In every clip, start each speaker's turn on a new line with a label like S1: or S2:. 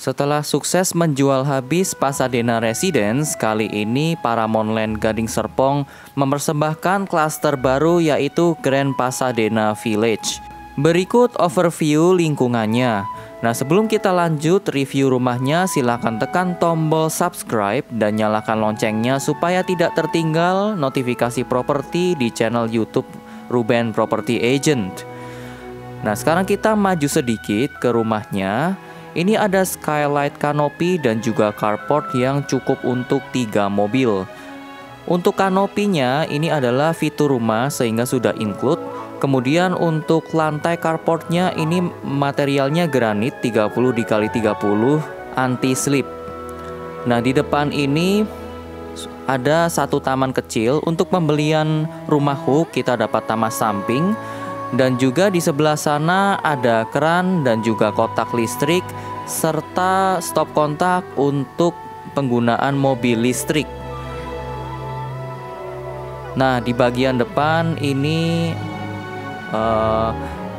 S1: Setelah sukses menjual habis Pasadena Residence, kali ini Paramount Land Gading Serpong mempersembahkan klaster baru yaitu Grand Pasadena Village. Berikut overview lingkungannya. Nah, sebelum kita lanjut review rumahnya, silahkan tekan tombol subscribe dan nyalakan loncengnya supaya tidak tertinggal notifikasi properti di channel YouTube Ruben Property Agent. Nah, sekarang kita maju sedikit ke rumahnya. Ini ada skylight canopy dan juga carport yang cukup untuk 3 mobil. Untuk kanopinya ini adalah fitur rumah sehingga sudah include. Kemudian untuk lantai carportnya ini materialnya granit 30 x 30 anti slip. Nah, di depan ini ada satu taman kecil. Untuk pembelian rumah hook kita dapat taman samping. Dan juga di sebelah sana ada keran dan juga kotak listrik serta stop kontak untuk penggunaan mobil listrik. Nah, di bagian depan ini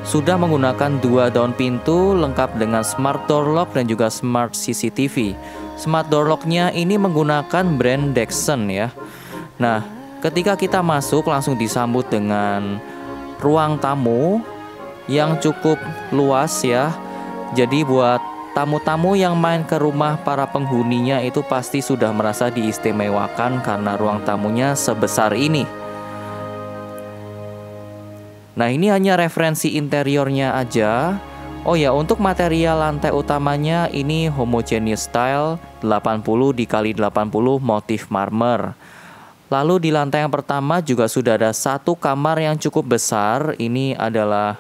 S1: sudah menggunakan 2 daun pintu lengkap dengan smart door lock dan juga smart CCTV. Smart door locknya ini menggunakan brand Dexon ya. Nah, ketika kita masuk langsung disambut dengan ruang tamu yang cukup luas ya. Jadi buat tamu-tamu yang main ke rumah para penghuninya itu pasti sudah merasa diistimewakan karena ruang tamunya sebesar ini. Nah, ini hanya referensi interiornya aja. Oh ya, untuk material lantai utamanya ini homogeneous style 80 x 80 motif marmer. Lalu di lantai yang pertama juga sudah ada satu kamar yang cukup besar. Ini adalah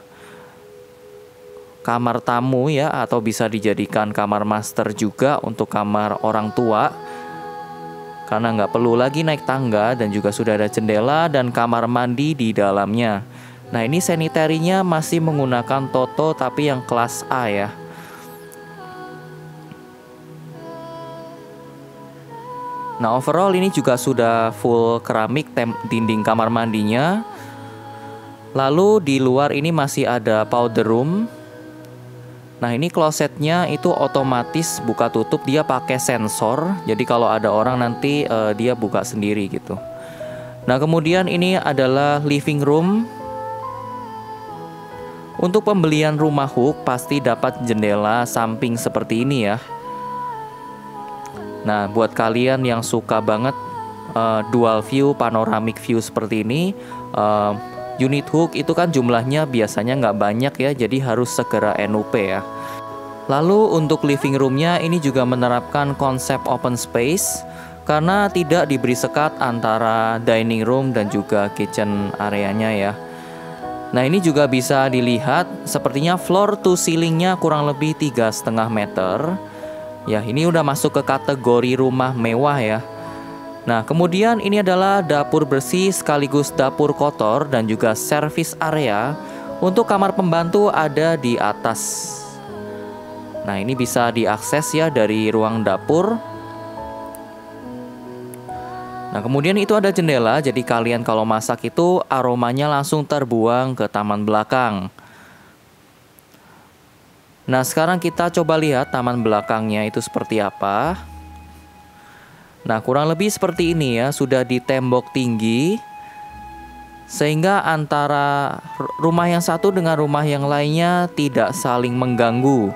S1: kamar tamu ya, atau bisa dijadikan kamar master juga untuk kamar orang tua. Karena nggak perlu lagi naik tangga dan juga sudah ada jendela dan kamar mandi di dalamnya. Nah, ini sanitarinya masih menggunakan Toto tapi yang kelas A ya. Nah, overall ini juga sudah full keramik dinding kamar mandinya. Lalu di luar ini masih ada powder room. Nah, ini klosetnya itu otomatis buka tutup, dia pakai sensor. Jadi kalau ada orang nanti dia buka sendiri gitu. Nah, kemudian ini adalah living room. Untuk pembelian rumah hook pasti dapat jendela samping seperti ini ya. Nah, buat kalian yang suka banget dual view, panoramic view seperti ini, unit hook itu kan jumlahnya biasanya nggak banyak ya, jadi harus segera NUP ya. Lalu untuk living roomnya ini juga menerapkan konsep open space karena tidak diberi sekat antara dining room dan juga kitchen areanya ya. Nah, ini juga bisa dilihat sepertinya floor to ceilingnya kurang lebih 3,5 meter. Ya, ini udah masuk ke kategori rumah mewah ya. Nah, kemudian ini adalah dapur bersih sekaligus dapur kotor dan juga service area. Untuk kamar pembantu ada di atas. Nah, ini bisa diakses ya dari ruang dapur. Nah, kemudian itu ada jendela, jadi kalian kalau masak itu aromanya langsung terbuang ke taman belakang. Nah, sekarang kita coba lihat taman belakangnya itu seperti apa. Nah, kurang lebih seperti ini ya, sudah di tembok tinggi. Sehingga antara rumah yang satu dengan rumah yang lainnya tidak saling mengganggu.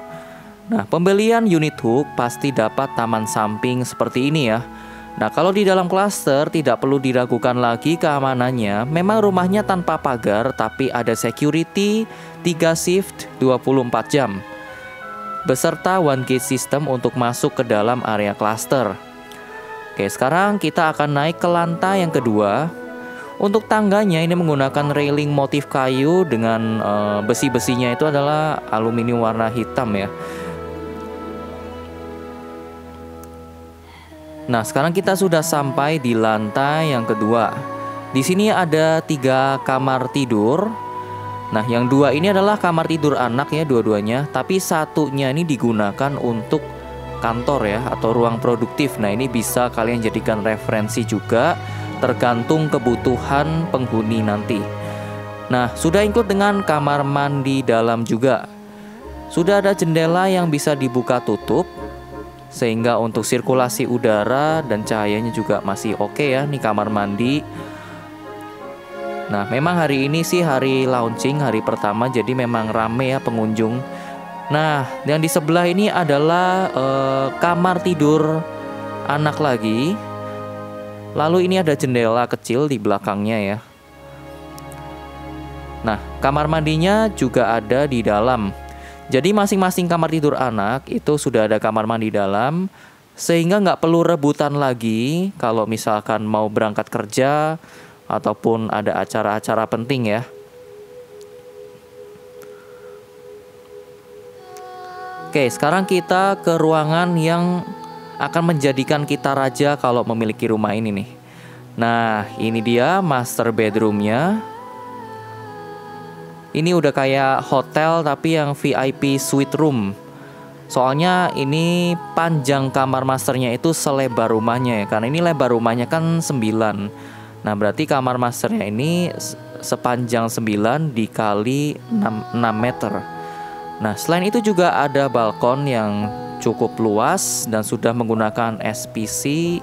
S1: Nah, pembelian unit hook pasti dapat taman samping seperti ini ya. Nah, kalau di dalam klaster tidak perlu diragukan lagi keamanannya. Memang rumahnya tanpa pagar, tapi ada security 3 shift 24 jam. Beserta one gate system untuk masuk ke dalam area klaster. Oke, sekarang kita akan naik ke lantai yang kedua. Untuk tangganya ini menggunakan railing motif kayu dengan besi-besinya itu adalah aluminium warna hitam ya. Nah, sekarang kita sudah sampai di lantai yang kedua. Di sini ada 3 kamar tidur. Nah, yang 2 ini adalah kamar tidur anak ya dua-duanya, tapi satunya ini digunakan untuk kantor ya atau ruang produktif. Nah, ini bisa kalian jadikan referensi juga tergantung kebutuhan penghuni nanti. Nah, sudah include dengan kamar mandi dalam juga. Sudah ada jendela yang bisa dibuka tutup. sehingga untuk sirkulasi udara dan cahayanya juga masih oke ya. Nih kamar mandi. Nah, memang hari ini sih hari launching, hari pertama, jadi memang rame ya pengunjung. Nah, yang di sebelah ini adalah kamar tidur anak lagi. Lalu ini ada jendela kecil di belakangnya ya. Nah, kamar mandinya juga ada di dalam. Jadi masing-masing kamar tidur anak itu sudah ada kamar mandi dalam, sehingga nggak perlu rebutan lagi kalau misalkan mau berangkat kerja ataupun ada acara-acara penting ya. Oke, sekarang kita ke ruangan yang akan menjadikan kita raja kalau memiliki rumah ini nih. Nah, ini dia master bedroomnya. Ini udah kayak hotel tapi yang VIP suite room. Soalnya ini panjang kamar masternya itu selebar rumahnya ya. Karena ini lebar rumahnya kan 9. Nah, berarti kamar masternya ini sepanjang 9 dikali 6 meter. Nah, selain itu juga ada balkon yang cukup luas dan sudah menggunakan SPC.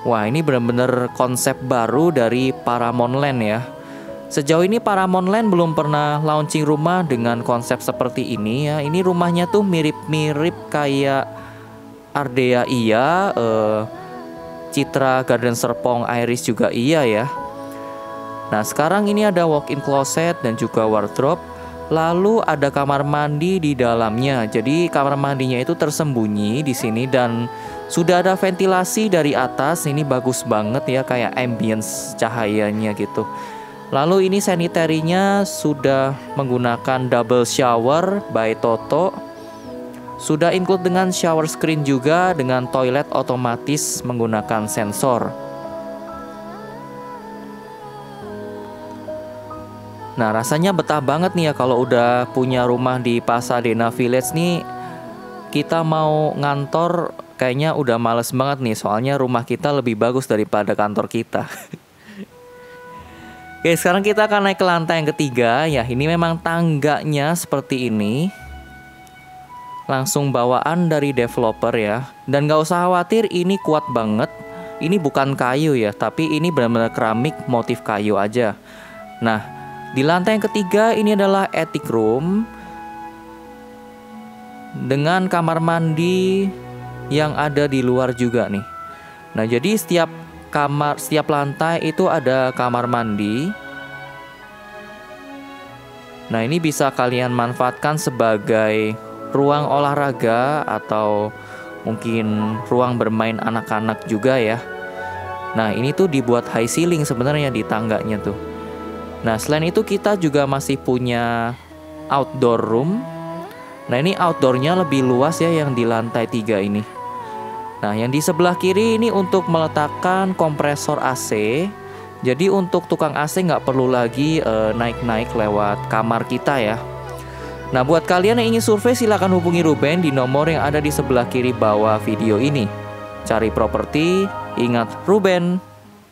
S1: Wah, ini benar-benar konsep baru dari Paramount Land ya. Sejauh ini Paramount Land belum pernah launching rumah dengan konsep seperti ini ya. Ini rumahnya tuh mirip-mirip kayak Ardea iya, Citra Garden Serpong Iris juga iya ya. Nah, sekarang ini ada walk-in closet dan juga wardrobe. Lalu ada kamar mandi di dalamnya. Jadi kamar mandinya itu tersembunyi di sini dan sudah ada ventilasi dari atas. Ini bagus banget ya, kayak ambience cahayanya gitu. Lalu ini sanitarinya sudah menggunakan double shower by Toto. Sudah include dengan shower screen juga dengan toilet otomatis menggunakan sensor. Nah, rasanya betah banget nih ya kalau udah punya rumah di Pasadena Village nih. Kita mau ngantor kayaknya udah males banget nih, soalnya rumah kita lebih bagus daripada kantor kita. Oke, sekarang kita akan naik ke lantai yang ketiga. Ya, ini memang tangganya seperti ini. Langsung bawaan dari developer ya. Dan gak usah khawatir, ini kuat banget. Ini bukan kayu ya, tapi ini benar-benar keramik motif kayu aja. Nah, di lantai yang ketiga ini adalah attic room dengan kamar mandi yang ada di luar juga nih. Nah, jadi setiap lantai itu ada kamar mandi. Nah, ini bisa kalian manfaatkan sebagai ruang olahraga atau mungkin ruang bermain anak-anak juga ya. Nah, ini tuh dibuat high ceiling sebenarnya di tangganya tuh. Nah, selain itu kita juga masih punya outdoor room. Nah, ini outdoornya lebih luas ya yang di lantai 3 ini. Nah, yang di sebelah kiri ini untuk meletakkan kompresor AC. Jadi untuk tukang AC nggak perlu lagi naik-naik lewat kamar kita ya. Nah, buat kalian yang ingin survei silahkan hubungi Ruben di nomor yang ada di sebelah kiri bawah video ini. Cari properti, ingat Ruben.